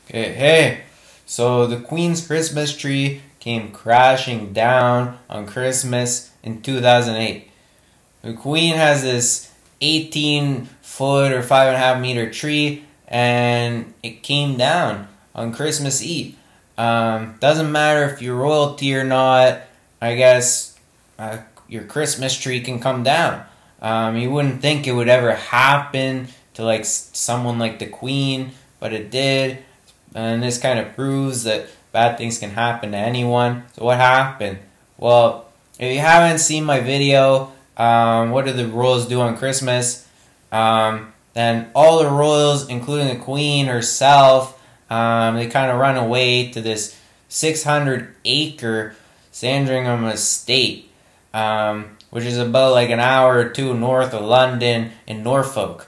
Hey, so the Queen's Christmas tree came crashing down on Christmas in 2008. The Queen has this 18-foot or 5.5 meter tree, and it came down on Christmas Eve. Doesn't matter if you're royalty or not, I guess your Christmas tree can come down. You wouldn't think it would ever happen to like someone like the Queen, but it did. And this kind of proves that bad things can happen to anyone. So what happened? Well, if you haven't seen my video, what do the royals do on Christmas? Then all the royals, including the Queen herself, they kind of run away to this 600-acre Sandringham estate, which is about like an hour or two north of London in Norfolk.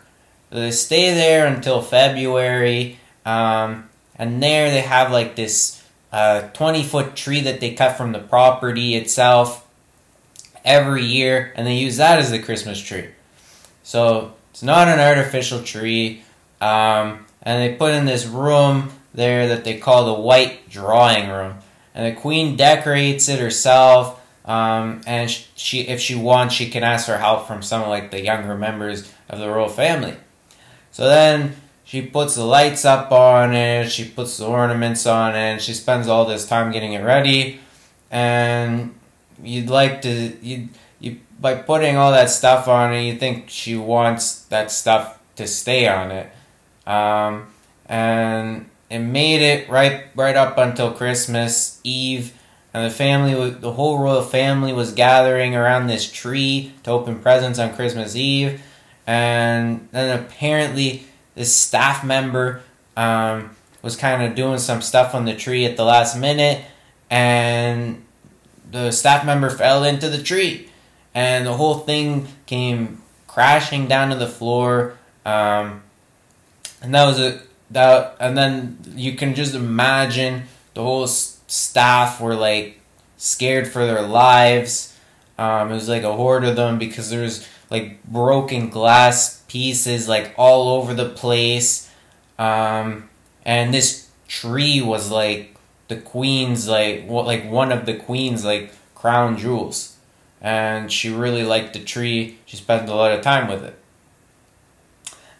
So they stay there until February. And there they have like this 20-foot tree that they cut from the property itself every year, and they use that as the Christmas tree. So it's not an artificial tree, and they put in this room there that they call the White Drawing Room, and the Queen decorates it herself, and if she wants, she can ask for help from some of like the younger members of the royal family. So then she puts the lights up on it, she puts the ornaments on it, and she spends all this time getting it ready. And by putting all that stuff on it, you think she wants that stuff to stay on it. And it made it right up until Christmas Eve, and the whole royal family was gathering around this tree to open presents on Christmas Eve. And then apparently this staff member was kind of doing some stuff on the tree at the last minute, and the staff member fell into the tree, and the whole thing came crashing down to the floor. And then you can just imagine the whole staff were like scared for their lives. It was like a horde of them because there was like broken glass pieces like all over the place, and this tree was like the Queen's one of the Queen's like crown jewels, and she really liked the tree. She spent a lot of time with it,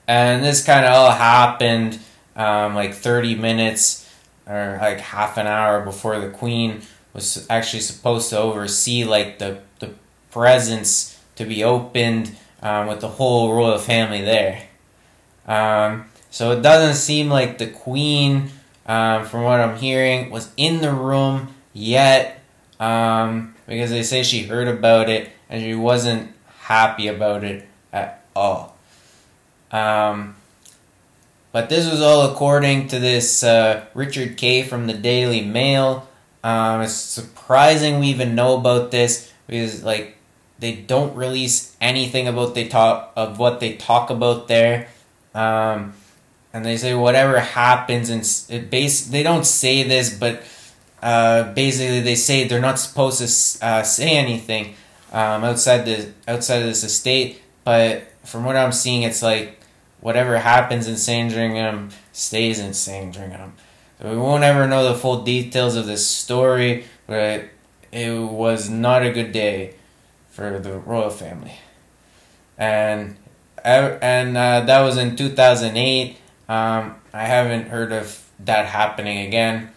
and this kind of all happened like 30 minutes or like half an hour before the Queen was actually supposed to oversee like the presents to be opened, with the whole royal family there. So it doesn't seem like the Queen, from what I'm hearing, was in the room yet, because they say she heard about it and she wasn't happy about it at all. But this was all according to this Richard Kay from the Daily Mail. It's surprising we even know about this, because like they don't release anything about what they talk about there, and they say whatever happens, and they don't say this, but basically they say they're not supposed to say anything outside of this estate. But from what I'm seeing, it's like whatever happens in Sandringham stays in Sandringham. So we won't ever know the full details of this story, but it was not a good day for the royal family. And that was in 2008. I haven't heard of that happening again,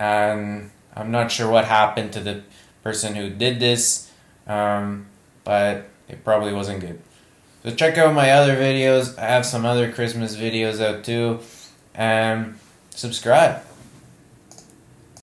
and I'm not sure what happened to the person who did this, but it probably wasn't good. So check out my other videos. I have some other Christmas videos out too, and subscribe.